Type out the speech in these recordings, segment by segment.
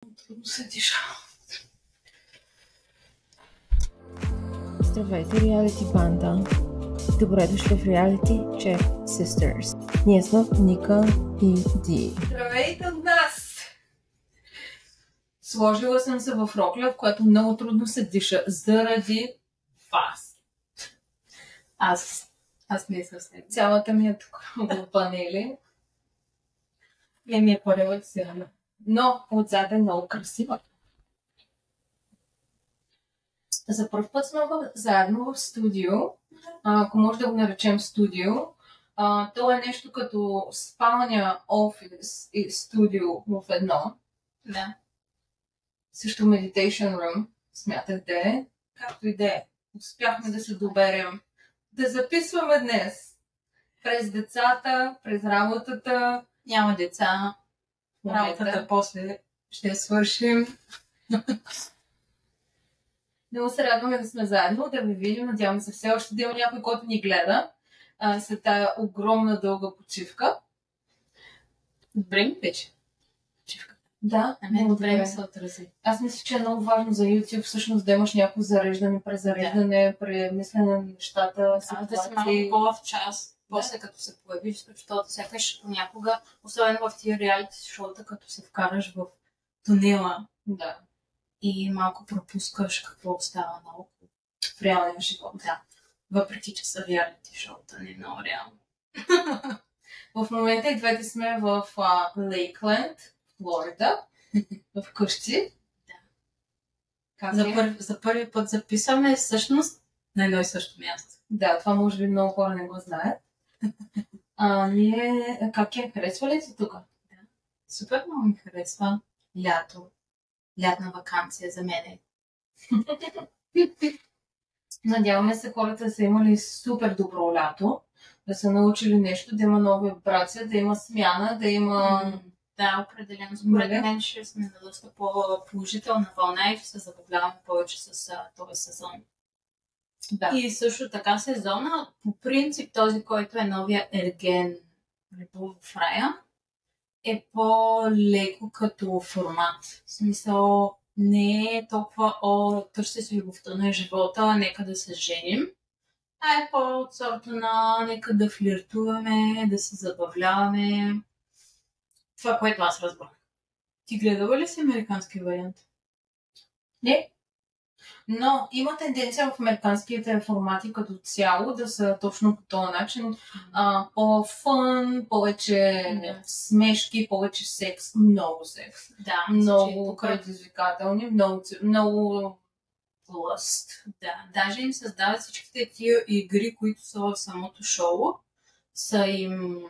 Трудно се диша. Здравейте, реалити банда! Добре дошли в Reality Check Sisters. Ние сме Ника и Ди. Здравейте от нас! Сложила съм се в рокля, в която много трудно се диша, заради вас. Аз не съм с него. Цялата ми е тук в панели. Не ми е по-релаксирана. Но отзад е много красива. За първ път сме заедно в студио. Ако може да го наречем студио. То е нещо като спалня, офис и студио в едно. Да. Също meditation room, смятах да е. Както и да е. Успяхме да се доберем. Да записваме днес. През децата, през работата. Няма деца. Работата после ще свършим. Много се радваме да сме заедно, да ви видим. Надявам се все още да има някой, който ни гледа след тая огромна дълга почивка. Добре ми беше почивка. Да, добре ми се отрази. Аз мисля, че е много важно за YouTube всъщност да имаш някакво зареждане, презареждане, премислене на нещата, Да си малко по-в час. После като се появиш, защото сякаш понякога, особено в тия реалити шоута, като се вкараш в тунела и малко пропускаш какво става наоколо в реалния живот. Да. Въпреки, че са реалити шоута, не е много реално. В момента и двете сме в Лейкленд, Флорида, в къщи. Да. За първи път записваме всъщност на едно и също място. Да, това може би много хора не го знаят. Ние, как я харесва ли си тук? Да. Супер много ми харесва лято. Лятна ваканция за мене. Надяваме се хората да са имали супер добро лято, да са научили нещо, да има нова вибрация, да има смяна, да има... Да, определено. Според мен ще сме на доста по-положителна вълна и ще се забавляваме повече с този сезон. Да. И също така сезона, по принцип този, който е новия Ерген Любов в рая, е по-леко като формат. В смисъл, не е толкова търси с любовта на живота, нека да се женим, а е по-от сорта на нека да флиртуваме, да се забавляваме. Това, което аз разбрах. Ти гледала ли си американски вариант? Не. Но има тенденция в американските формати като цяло да са точно по този начин. По-фън, повече смешки, повече секс. Много секс. Да, много предизвикателни, много лъст. Да, даже им създават всичките тия игри, които са в самото шоу. Са им...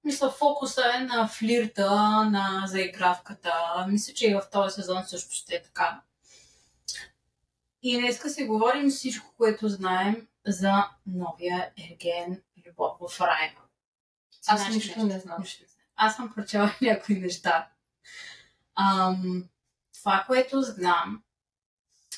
Мисля, фокуса е на флирта, на заигравката. Мисля, че и в този сезон също ще е така. И днеска си говорим всичко, което знаем за новия Ерген Любов в рая. Аз нищо не знам. Аз съм прочела някои неща. Това, което знам,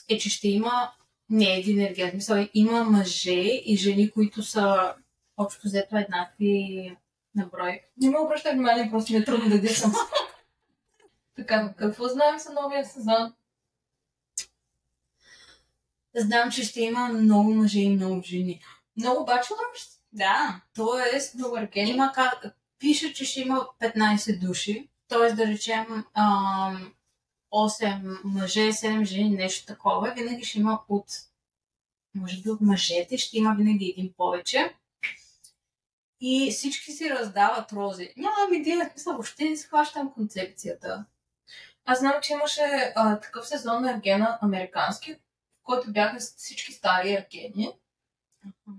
е, че ще има не един Ерген. Мисля, има мъже и жени, които са общо взето еднакви на брой. Не ме обръща внимание, просто ми е трудно да дишам. Така, какво знаем за новия сезон? Знам, че ще има много мъже и много жени. Много бачелърс? Да. Тоест, пише, че ще има 15 души. Тоест, да речем 8 мъже, 7 жени, нещо такова. Винаги ще има може би от мъжете, ще има винаги един повече. И всички си раздават рози. Нямам идея, въобще не схващам концепцията. Аз знам, че имаше такъв сезон на Ергена американски, в който бяха всички стари ергени.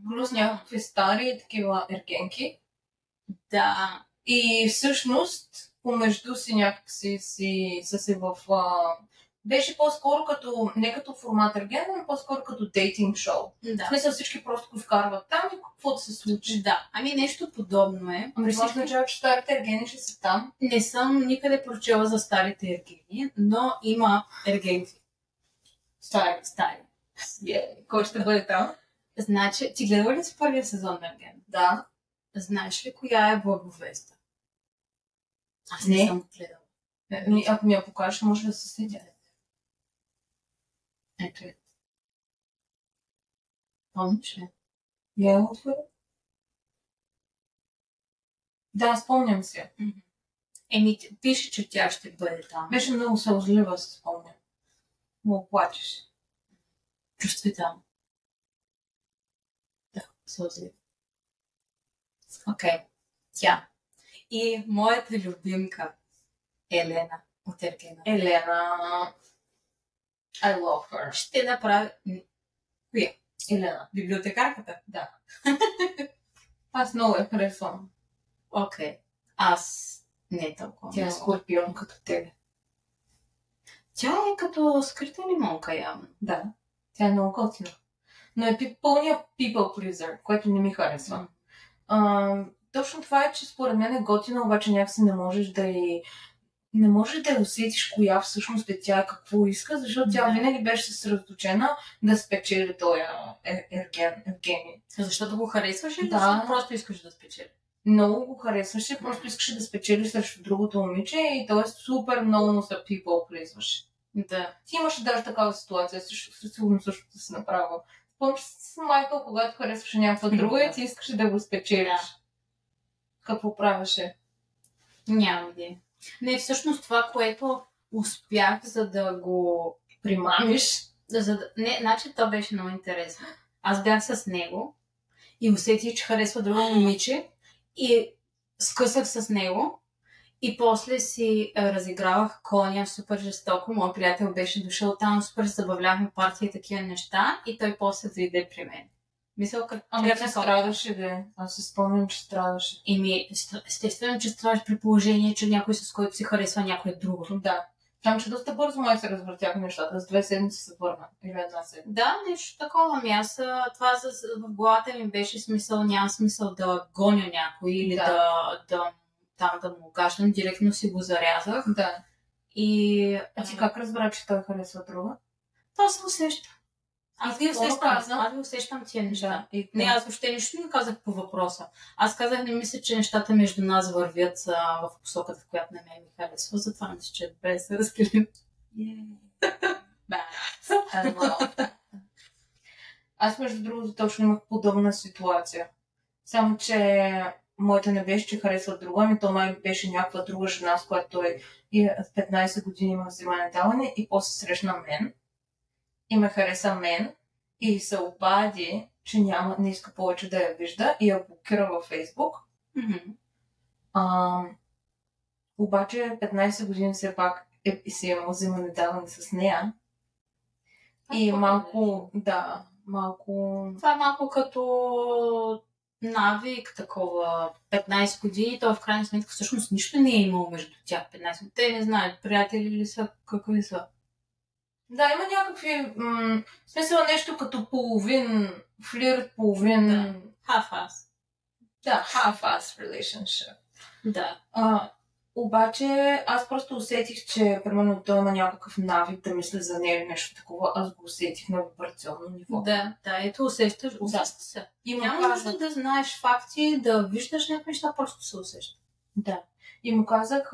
Плюс някакви стари такива ергенки. Да. И всъщност помежду си някакси са се в... Беше по-скоро не като формат ерген, но по-скоро като дейтинг шоу. Да. В смисъл всички просто го вкарват там и каквото се случи. Да. Нещо подобно е. Това означава, че старите ергени ще са там. Не съм никъде прочела за старите ергени, но има ергенки. Стари. Кой ще бъде там? Значи, ти гледала ли си първия сезон на Ерген? Да. Знаеш ли коя е Благовеста? Аз не съм гледала. Ако ми я покажеш, може да се следя. Ето е. Помниш ли? Я го отворя. Да, спомням се. Пише, че тя ще бъде там. Беше много сълзлива, се спомням. Много плачеш. Чувствително. Да, сълзлива. Окей. Тя. И моята любимка Елена от Ергена. Елена. I love her. Ще направи... Коя? Елена. Библиотекарката? Да. Аз много я харесвам. Окей. Аз не толкова. Тя е скорпион като тебе. Тя е като скрита лимонка явно. Да. Тя е много готина. Но е пълния people pleaser, което не ми харесва. Точно това е, че според мен е готина, обаче някакси не можеш да я усетиш коя всъщност е тя, какво иска, защото тя винаги беше съсредоточена да спечели този Евгений. Защото го харесваш или да, просто искаш да спечели? Много го харесваше, просто искаше да спечели срещу другото момиче и т.е. супер много му се people pleasваше. Да. Ти имаше даже такава ситуация, сигурно също да си направила. Помниш с Майкъл, когато харесваше някаква друга и ти искаше да го спечелиш. Да. Какво правеше? Няма идея. Не, всъщност това, което успях, за да го примамиш. Не, значи то беше много интересно. Аз бях с него и усетих, че харесва друго момиче и скъсах с него и после си разигравах коня супер жестоко. Моят приятел беше дошъл там, супер забавлявахме партия и такива неща и той после дойде при мен. Мисля, как... тя страдаше, да. Аз се спомням, че страдаше. Естествено, че страдаш при положение, че някой с който си харесва някой друго. Да. Там, че доста бързо май се развъртяха нещата. С 2 седмици се върна. Или 1 седмица. Да, нещо такова. Това в главата ми беше смисъл, няма смисъл да гоня някой или да му гащам. Директно си го зарязах. Да. И... А ти как разбра, че той харесва друга? Това се усеща. Аз ви усещам тия неща. Да. Не, аз въобще нищо не казах по въпроса. Аз казах, не мисля, че нещата между нас вървят в посоката, в която на мен ми харесва. Затова мисля, че е добре да се разкрим. Аз, между другото, точно имах подобна ситуация. Само, че моята не беше, че харесва друга, ами то май беше някаква друга жена, с която той в 15 години има взимане даване и после срещна мен. И ме хареса мен и се обади, че не иска повече да я вижда и я блокира във Фейсбук. Обаче 15 години все пак си имал взимане даване с нея. И малко, да, малко... Това е малко като навик, такова 15 години, то в крайна сметка всъщност нищо не е имало между тях 15 години. Те не знаят, приятели ли са, какви са. Да, има някакви... смисъл нещо като половин флирт, половин... Да. Half-ass. Да, half-ass relationship. Да. Обаче аз просто усетих, че примерно той има някакъв навик да мисля за нея или нещо такова. Аз го усетих на вибрационно ниво. Да, ето усещаш се. Няма нужда да знаеш факти, да виждаш някакви неща, просто се усеща. Да. И му казах,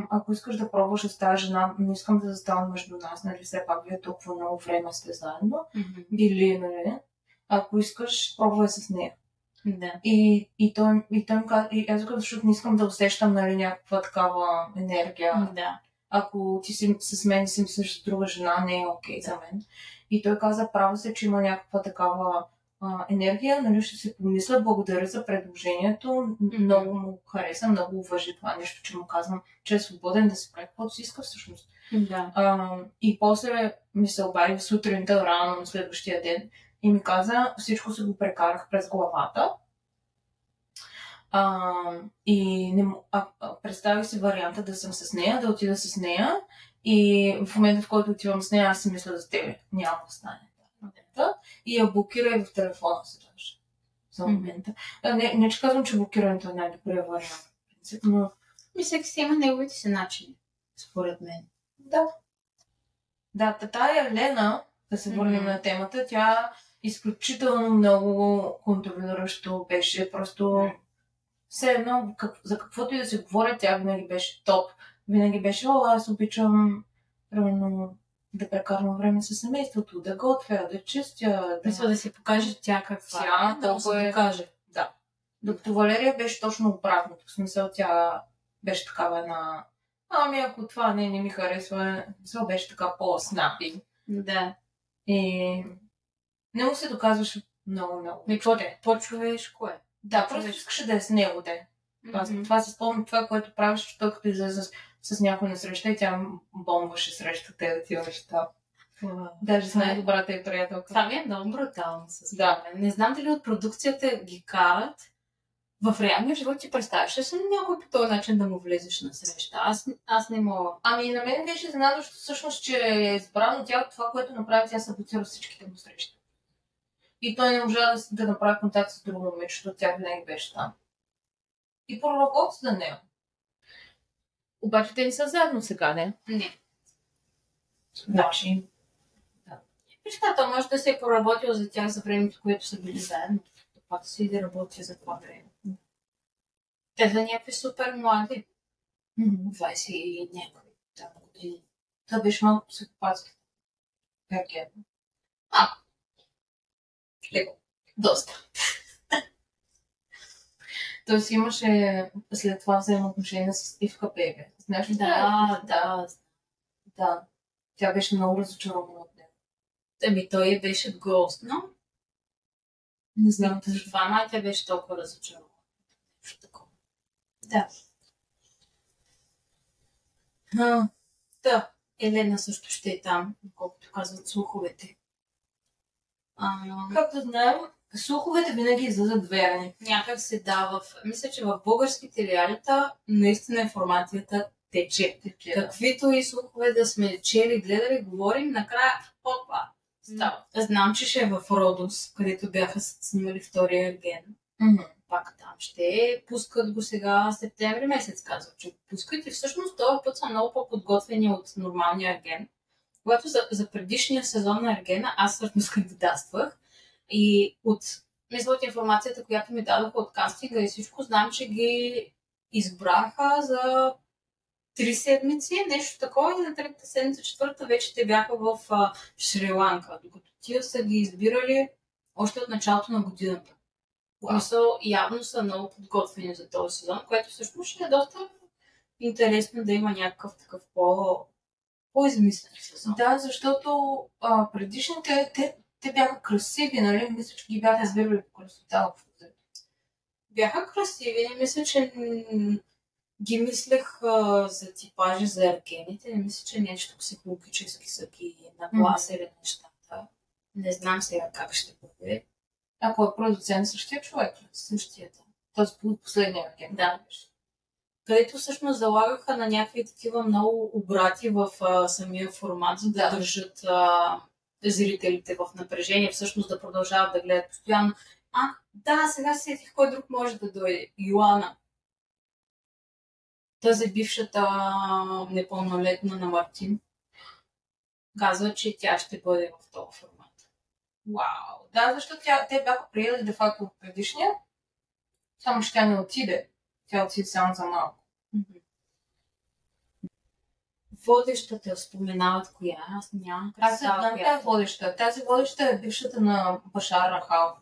ако искаш да пробваш с тази жена, не искам да застава между нас, нали, все пак вие толкова много време сте заедно, били, нали, ако искаш, пробвай с нея. Да. И той ми каза, и аз казах, защото не искам да усещам, нали, някаква такава енергия. Да. Ако ти си с мен си мислиш с друга жена, не е окей за мен. И той каза, право се, че има някаква такава енергия, нали, ще се помисля, благодаря за предложението, много му хареса, много уважи това нещо, че му казвам, че е свободен да се прави каквото си иска всъщност. Да. И после ми се обади сутринта рано на следващия ден и ми каза, всичко се го прекарах през главата. И представих си варианта да съм с нея, да отида с нея и в момента, в който отивам с нея, аз си мисля за тебе. Няма да стане. И я блокирай в телефона си даже. За момента. Не, че казвам, че блокирането е най-добрия вариант. Но... Мисля, че има неговите си начини, според мен. Да, тая Елена, да се върнем на темата, тя изключително много контролиращо беше. Просто все едно, за каквото и да се говоря, тя винаги беше топ. винаги беше, аз обичам примерно да прекарвам време с семейството, да готвя, да чистя. Мисля да си покаже тя каква да се покаже. Да. Докато Валерия беше точно обратното. В смисъл тя беше такава една... ако това не ми харесва, това беше така по-снапи. Да. И не му се доказваше много. По-човешко е. Да, просто искаше да е с него, де. Това се спомня, това, което правиш, той като излезе с някой на среща и тя бомбваше срещу те, тия неща. Даже с най-добрата и приятелка. Това ми е много брутално. Да. Не знам дали от продукцията ги карат в реалния живот. Ти представяш ли се някой по този начин да му влезеш на среща? Аз не мога. На мен беше изненадващо всъщност, че е избрано тя това, което направи, тя саботира всичките му срещи. И той не можа да направи контакт с друго момиче, защото тя винаги беше там. И проработи за нея. Обаче те не са заедно сега, не? Не. Значи... Вижте, може да се е проработил за тях за времето, което са били заедно. Пак си да работи за това време. Те са някакви супер млади. 20 и някакви години. Това беше малко психопатски. Как е? Леко. Доста. Той си имаше след това взаимоотношение с Ивка Бебе. Знаеш ли? Да. Тя беше много разочарована от него. Той беше гост, но... Не знам. Това май тя беше толкова разочарована. Да. Да. Елена също ще е там, колкото казват слуховете. Както знаем, слуховете винаги излизат верни. Някак се дава. Мисля, че в българските реалита наистина информацията тече. Каквито и слухове да сме чели, гледали, говорим, накрая опа. Става. Знам, че ще е в Родос, където бяха снимали втория ген. Пак там ще пускат го сега септември месец, казва, че пускат и всъщност този път са много по-подготвени от нормалния ген. Когато за предишния сезон на Ергена аз всъщност кандидатствах и от информацията, която ми дадоха от кастинга и всичко, знам, че ги избраха за 3 седмици, нещо такова, и на третата седмица, четвърта, вече те бяха в Шри-Ланка, докато тия са ги избирали още от началото на годината. Явно са много подготвени за този сезон, което всъщност ще е доста интересно да има някакъв такъв по-измислен сезон. Да, защото предишните, те бяха красиви, нали? Мисля, че ги бяха избирали по красота. Бяха красиви, не мисля, че ги мислех за типажи, за ергените. Не мисля, че нещо психологически са ги нагласили нещата. Не знам сега как ще бъде. Ако е продуцент, същия човек? Същията. Тоест последния ерген. Да. Където всъщност залагаха на някакви такива много обрати в самия формат, за да държат зрителите в напрежение, всъщност да продължават да гледат постоянно. Сега сетих кой друг може да дойде. Йоана. Тази бившата непълнолетна на Мартин казва, че тя ще бъде в този формат. Вау! Да, защото те бяха приели де факто в предишния, само че тя не отиде. Тя отиде само за малко. Водещата споменават коя? Аз нямам представа. Аз знам водеща. Тази водеща е бившата на Башар Рахал.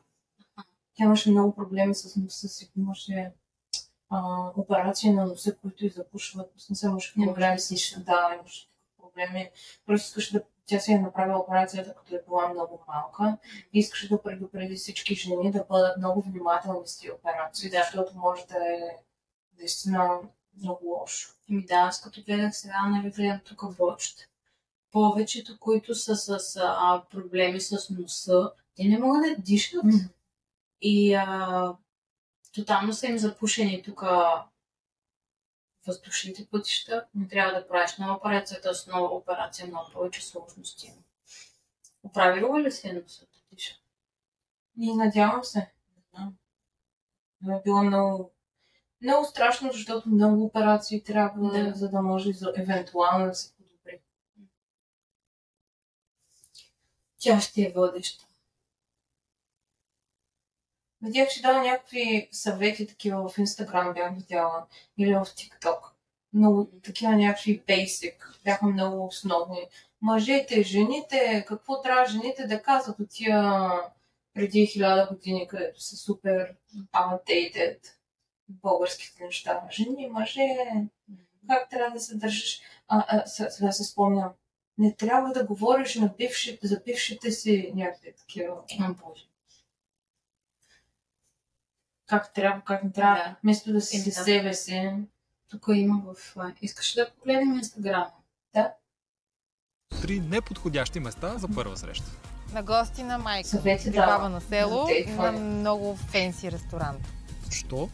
Тя имаше много проблеми с носа си. Имаше операции на носа, които и запушват. Имаше проблеми с... Да, имаше проблеми. Просто искаше тя си е направила операцията, като е била много малка. И искаше да предупреди всички жени да бъдат много внимателни с тези операции, защото може да е наистина много лошо. Аз като гледах сега, гледам тук Watched. Повечето, които са с проблеми с носа, те не могат да дишат. И тотално са им запушени тук въздушните пътища. Не трябва да правиш нова операция, т.е. нова операция, много повече сложности. Оправила ли се носа да диша? И надявам се. е било много страшно, защото много операции трябва, за да може евентуално да се подобри. Тя ще е водеща. Видях, че дава някакви съвети такива в Инстаграм, бях видяла, или в ТикТок. много такива някакви basic, бяха много основни. Мъжете, жените, какво трябва жените да казват от тия преди 1000 години, където са супер outdated българските неща. Жени, мъже, как трябва да се държиш? Сега се спомням. Не трябва да говориш на за бившите си някакви такива. Боже. Как трябва, как не трябва, Да. вместо да си със себе си. Тук има в... Искаш да погледнем Инстаграма? Да. 3 неподходящи места за първа среща. На гости на майка. Съвети, При да. баба на село, Да, на много фенси ресторант. Защо?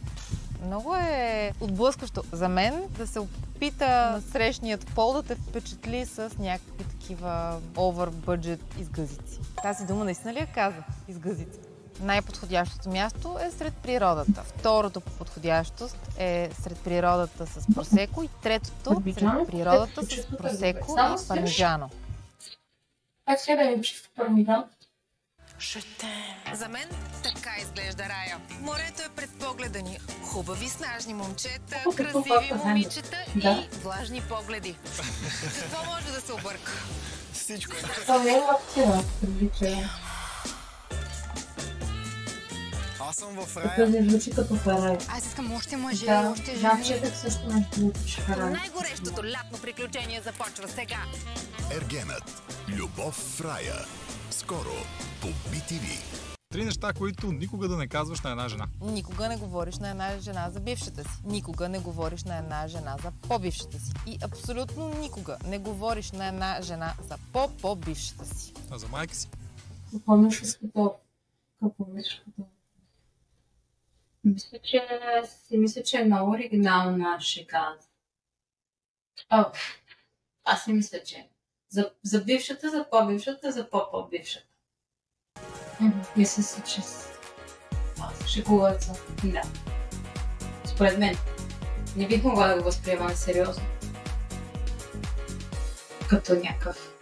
Много е отблъскващо за мен да се опита срещният пол да те впечатли с някакви такива over budget изгъзици. Тази дума наистина ли я каза? Изгъзици. Най-подходящото място е сред природата. Второто по подходящост е сред природата с просеко и третото сред природата с просеко и пармиджано. Аз сега да ми чисто пармиджан. За мен така изглежда рая. Морето е пред погледа ни. Хубави, снажни момчета, красиви момичета и влажни погледи. Какво може да се обърка? Всичко. Това не е вакцина, прилича. Аз съм в Тук рая. не звучи като Фарай. Аз искам още мъже, Да, още жени. знам, че също не звучи Фарай. Най-горещото лятно приключение започва сега. Ергенът. Любов в рая. Скоро по BTV. 3 неща, които никога да не казваш на една жена. Никога не говориш на една жена за бившата си. Никога не говориш на една жена за по-бившата си. И абсолютно никога не говориш на една жена за по-бившата си. А за майка си. Какво мислиш като? Мисля, че е много оригинална шега. Аз си мисля, че за бившата, за по-бившата, за по-бившата. Мисля си, че Шегуват се. да. Според мен. Не бих могла да го възприема сериозно. Като някакъв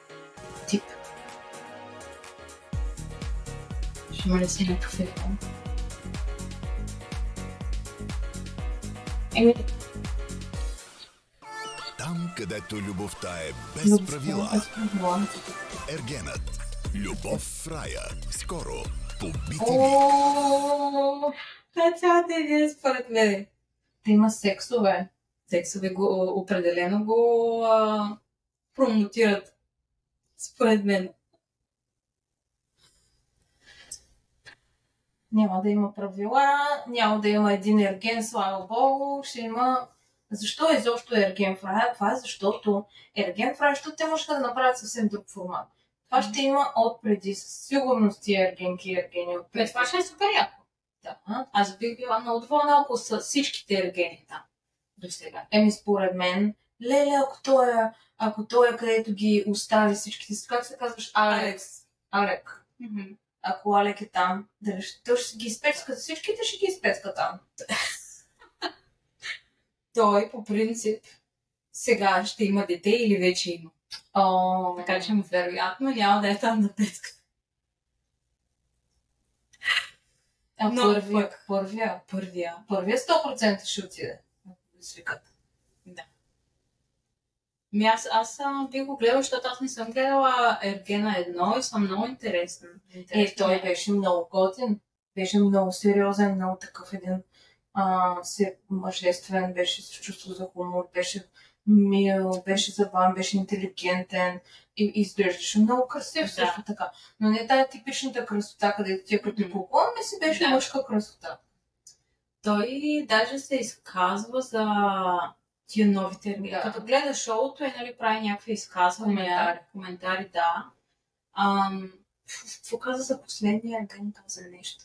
тип. Ще има ли си някакъв елемент? Там, където любовта е без правила. Без правила. Ергенът. Любов в рая. Скоро по BTV. О, Това е цялата идея според мен. да има сексове. Сексове го определено го промотират. Според мен. Няма да има правила, няма да има един ерген, слава богу, ще има... Защо изобщо е ерген фрая? Това е защото ерген фрая, защото те можеха да направят съвсем друг формат. Това ще има отпреди, със сигурност тия ергенки и ергени отпреди. Това ще е супер яко. Да. Аз бих била много доволна, ако са всичките ергени там. До сега. Според мен, леле, ако той е където ги остави всичките, как се казваш? Алек. Ако Алек е там, дали той ще ги изпецка, всичките ще ги изпецка там. Той, по принцип, сега ще има дете или вече има. Така че вероятно няма да е там на петка. Но Първия първия. 100% ще отиде. Свикат. Да. Аз бих го гледала, защото аз не съм гледала Ергена 1 и съм много интересна. Той беше много готин. Беше много сериозен, много такъв един мъжествен, беше с чувство за хумор, беше мил, беше забавен, беше интелигентен и изглеждаше много красив също така. Но не тая типичната красота, където ти е като поклон, не си беше мъжка красота. Той даже се изказва за тия новите ергени. Да. Като гледа шоуто и нали, прави някакви изказвания, коментари, да. Какво каза за последния ерген? Каза нещо.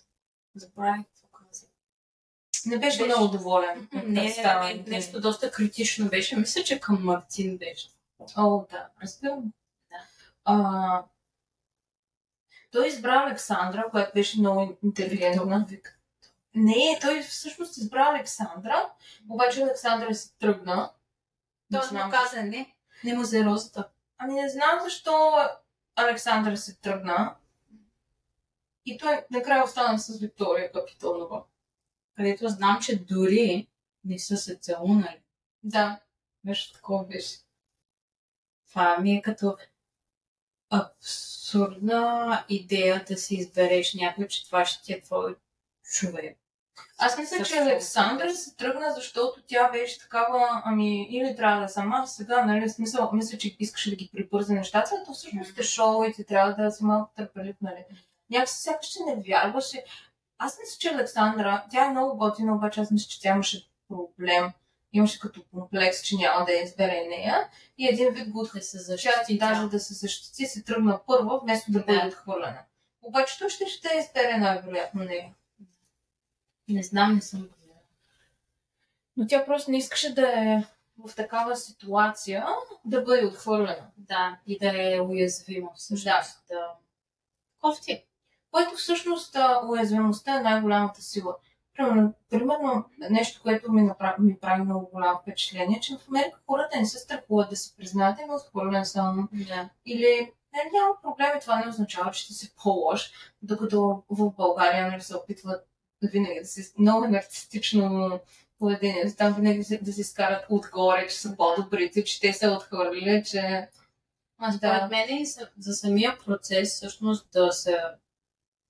Забравих какво каза. Не беше много доволен. Нещо доста критично беше. Мисля, че към Мартин беше. Да, разбирам. Да. Той избра Александра, която беше много интелигентна. Не, той всъщност избра Александра, обаче Александра се тръгна. Той му каза не му взе розата. Не знам защо Александра се тръгна. И той накрая остана с Виктория Капитонова. Където знам, че дори не са се целунали. Да. Нещо такова беше. Това ми е като абсурдна идея да си избереш някой, че това ще ти е твой човек. Аз мисля, че Александра се тръгна, защото тя беше такава, или трябва да сама сега, нали, смисъл, мисля, че искаше да ги прибърза нещата, то всъщност е шоу и ти трябва да си малко търпелив, нали. Някакси сякаш ще не вярваше. Аз мисля, че Александра, тя е много готина, обаче аз мисля, че тя имаше проблем. Имаше като комплекс, че няма да я избере нея. И един вид го да се защити, даже да се защити, се тръгна първо, вместо да бъде отхвърлена. Обаче той ще я избере най-вероятно нея. Не знам, не съм гледала. Но тя просто не искаше да е в такава ситуация, да бъде отхвърлена. Да, и да е уязвима всъщност. Да. Кофти. Което всъщност уязвимостта е най-голямата сила. Примерно нещо, което ми прави много голямо впечатление, че в Америка хората не се страхуват да се признаят и отхвърлен само. Да. Или няма проблеми, това не означава, че ти си по-лош, докато в България се опитват винаги да си много нарцистично поведение, там винаги да си скарат отгоре, че са по-добрите, че те са отхвърлили, че... Според мен за самия процес, всъщност да се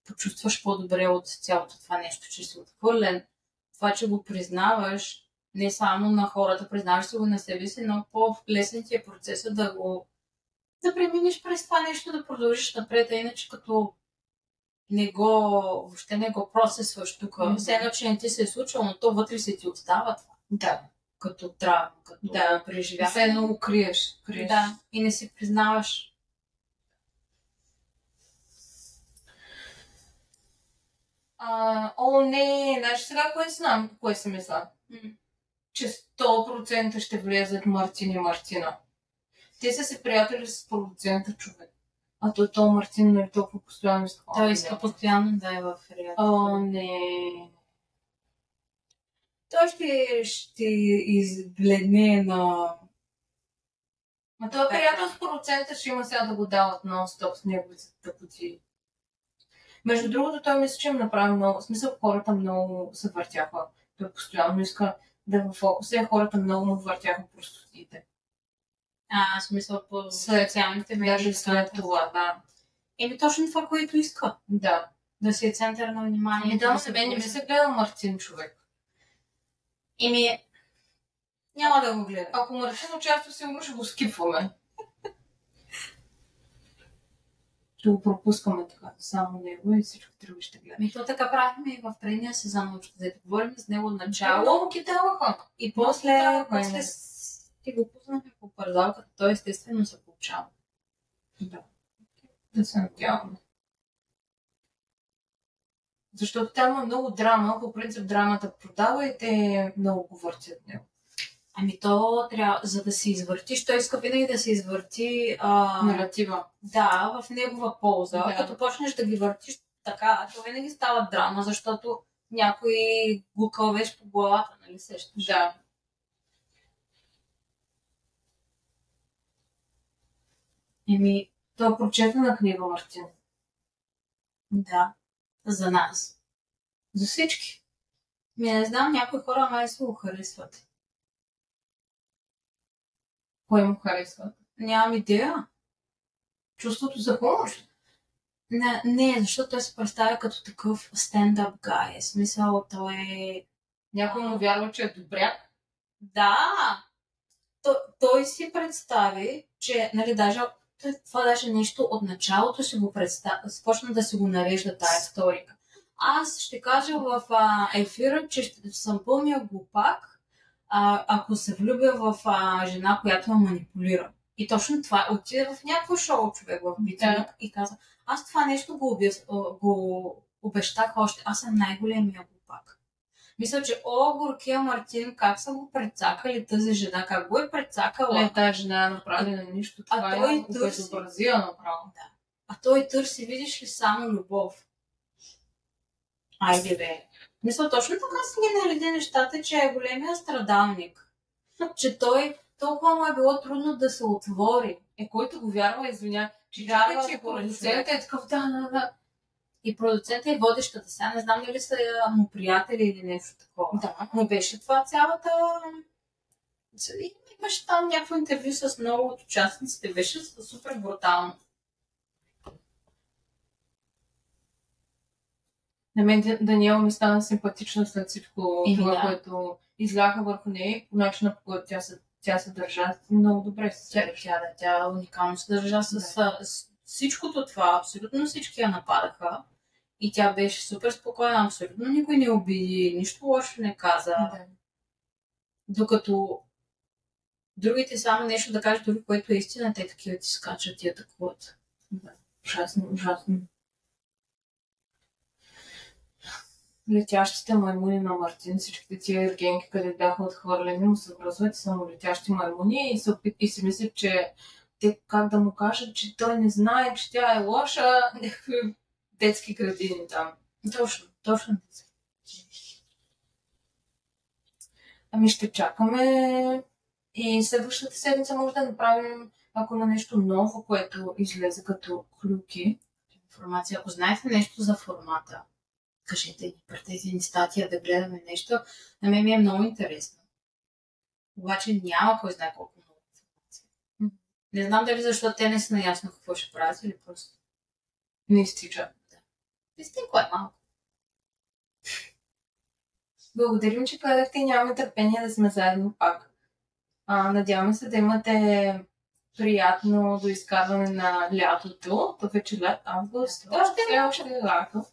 почувстваш по-добре от цялото това нещо, че си отхвърлен. Това, че го признаваш, не само на хората, признаваш си го на себе си, но по-лесен ти е процесът да преминеш през това нещо, да продължиш напред, а иначе като въобще не го процесваш тук. Все едно, че не ти се е случило, но то вътре се ти остава това. Да. Като травма, като преживяване. Все едно го криеш. Да, и не си признаваш. Не, значи сега кое си мисля? Че 100% ще влезат Мартин и Мартина. Те са се приятели с продуцента човек. А той Мартин нали толкова постоянно иска. Той иска постоянно да е в приятел. Не. Той ще избледне на... Той приятел с продуцента ще има сега да го дават нон-стоп с неговите тъпоти. Между другото, той мисля, че им направи много... В смисъл, хората много се въртяха. Той постоянно иска да е в фокуса и хората много му въртяха простотиите. В смисъл по социалните медии. Даже след това, да. Точно това, което иска. Да. Да си е център на внимание. Да, себе не ми се гледа Мартин човек. Няма да го гледа. Ако Мартин участва, сигурно ще го скипваме. Ще го пропускаме така, само него и всичко друго ще гледаме. То така правихме и в предния сезон, да говорим с него начало. Много ги даваха. И после ти го пуснахме по паралелката, той естествено се получава. Да се надяваме. Защото там има много драма, по принцип драмата продава и те много го въртят него. То трябва, за да се извъртиш, той иска винаги да се извърти наратива. Да, в негова полза. Да. Като почнеш да ги въртиш така, то винаги става драма, защото някой го кълвеш по главата, нали сещаш? Да. Това е прочетена книга, Мартин. Да. За нас. За всички. Не знам, някои хора май се го харесват. Кой му харесва? Нямам идея. Чувството за помощ? Не, защото той се представя като такъв стендъп гай. Смисъл, той е... Някой му вярва, че е добряк? Да! Той си представи, че, нали, това даже нещо от началото си го започна да си го нарежда тая историка. Аз ще кажа в ефира, че съм пълния глупак, ако се влюбя в жена, която ме манипулира. И точно това отиде в някакво шоу човек в битвик и каза, аз това нещо го обещах още, аз съм най-големия глупак. Мисля, че горкия Мартин, как са го прецакали тази жена, как го е прецакала. Тази жена е направила нищо, това е безобразия направо. Да. А той търси, видиш ли, само любов. Айде бе. Мисля, точно така си ги нареди нещата, че е големия страдалник. Че той толкова му е било трудно да се отвори. Който го вярва, извиня, че вярва, че продуцентът е такъв, да. И продуцентът е водещата. Сега не знам дали са му приятели или нещо такова. Да. Не беше това цялата... имаше там някакво интервю с много от участниците, беше супер брутално. На мен Даниела ми стана симпатична след всичко това, да. което изляха върху нея, по начина, по който тя се държа много добре. Тя уникално се държа с всичкото това. Абсолютно всички я нападаха. И тя беше супер спокойна, абсолютно никой не обиди, нищо лошо не каза. Да. Докато другите само нещо да кажат, дори което е истина, те такива ти скачат, ти атакуват. Да. Ужасно. Летящите маймуни на Мартин, всичките тия ергенки, къде бяха отхвърлени, му се връзват само летящи маймуни и си мислят, че те как да му кажат, че той не знае, че тя е лоша, някакви детски градини там. Точно. Ами ще чакаме и следващата седмица може да направим, ако има нещо ново, което излезе като клюки. Информация. Ако знаете нещо за формата, кажете ни, пратете ни статия да гледаме нещо. На мен ми е много интересно. Обаче няма кой знае колко много информация. Не знам дали защото те не са наясно какво ще правят или просто Не изтича. истинко е малко. Благодарим, че гледахте и нямаме търпение да сме заедно пак. Надяваме се да имате приятно доизкарване на лятото. То вече лят, август. Още е лято.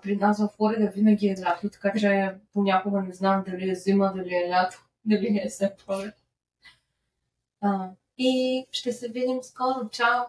При нас в Флорида винаги е лято, така че понякога не знам дали е зима, дали е лято, дали е след пролет. И ще се видим скоро. Чао!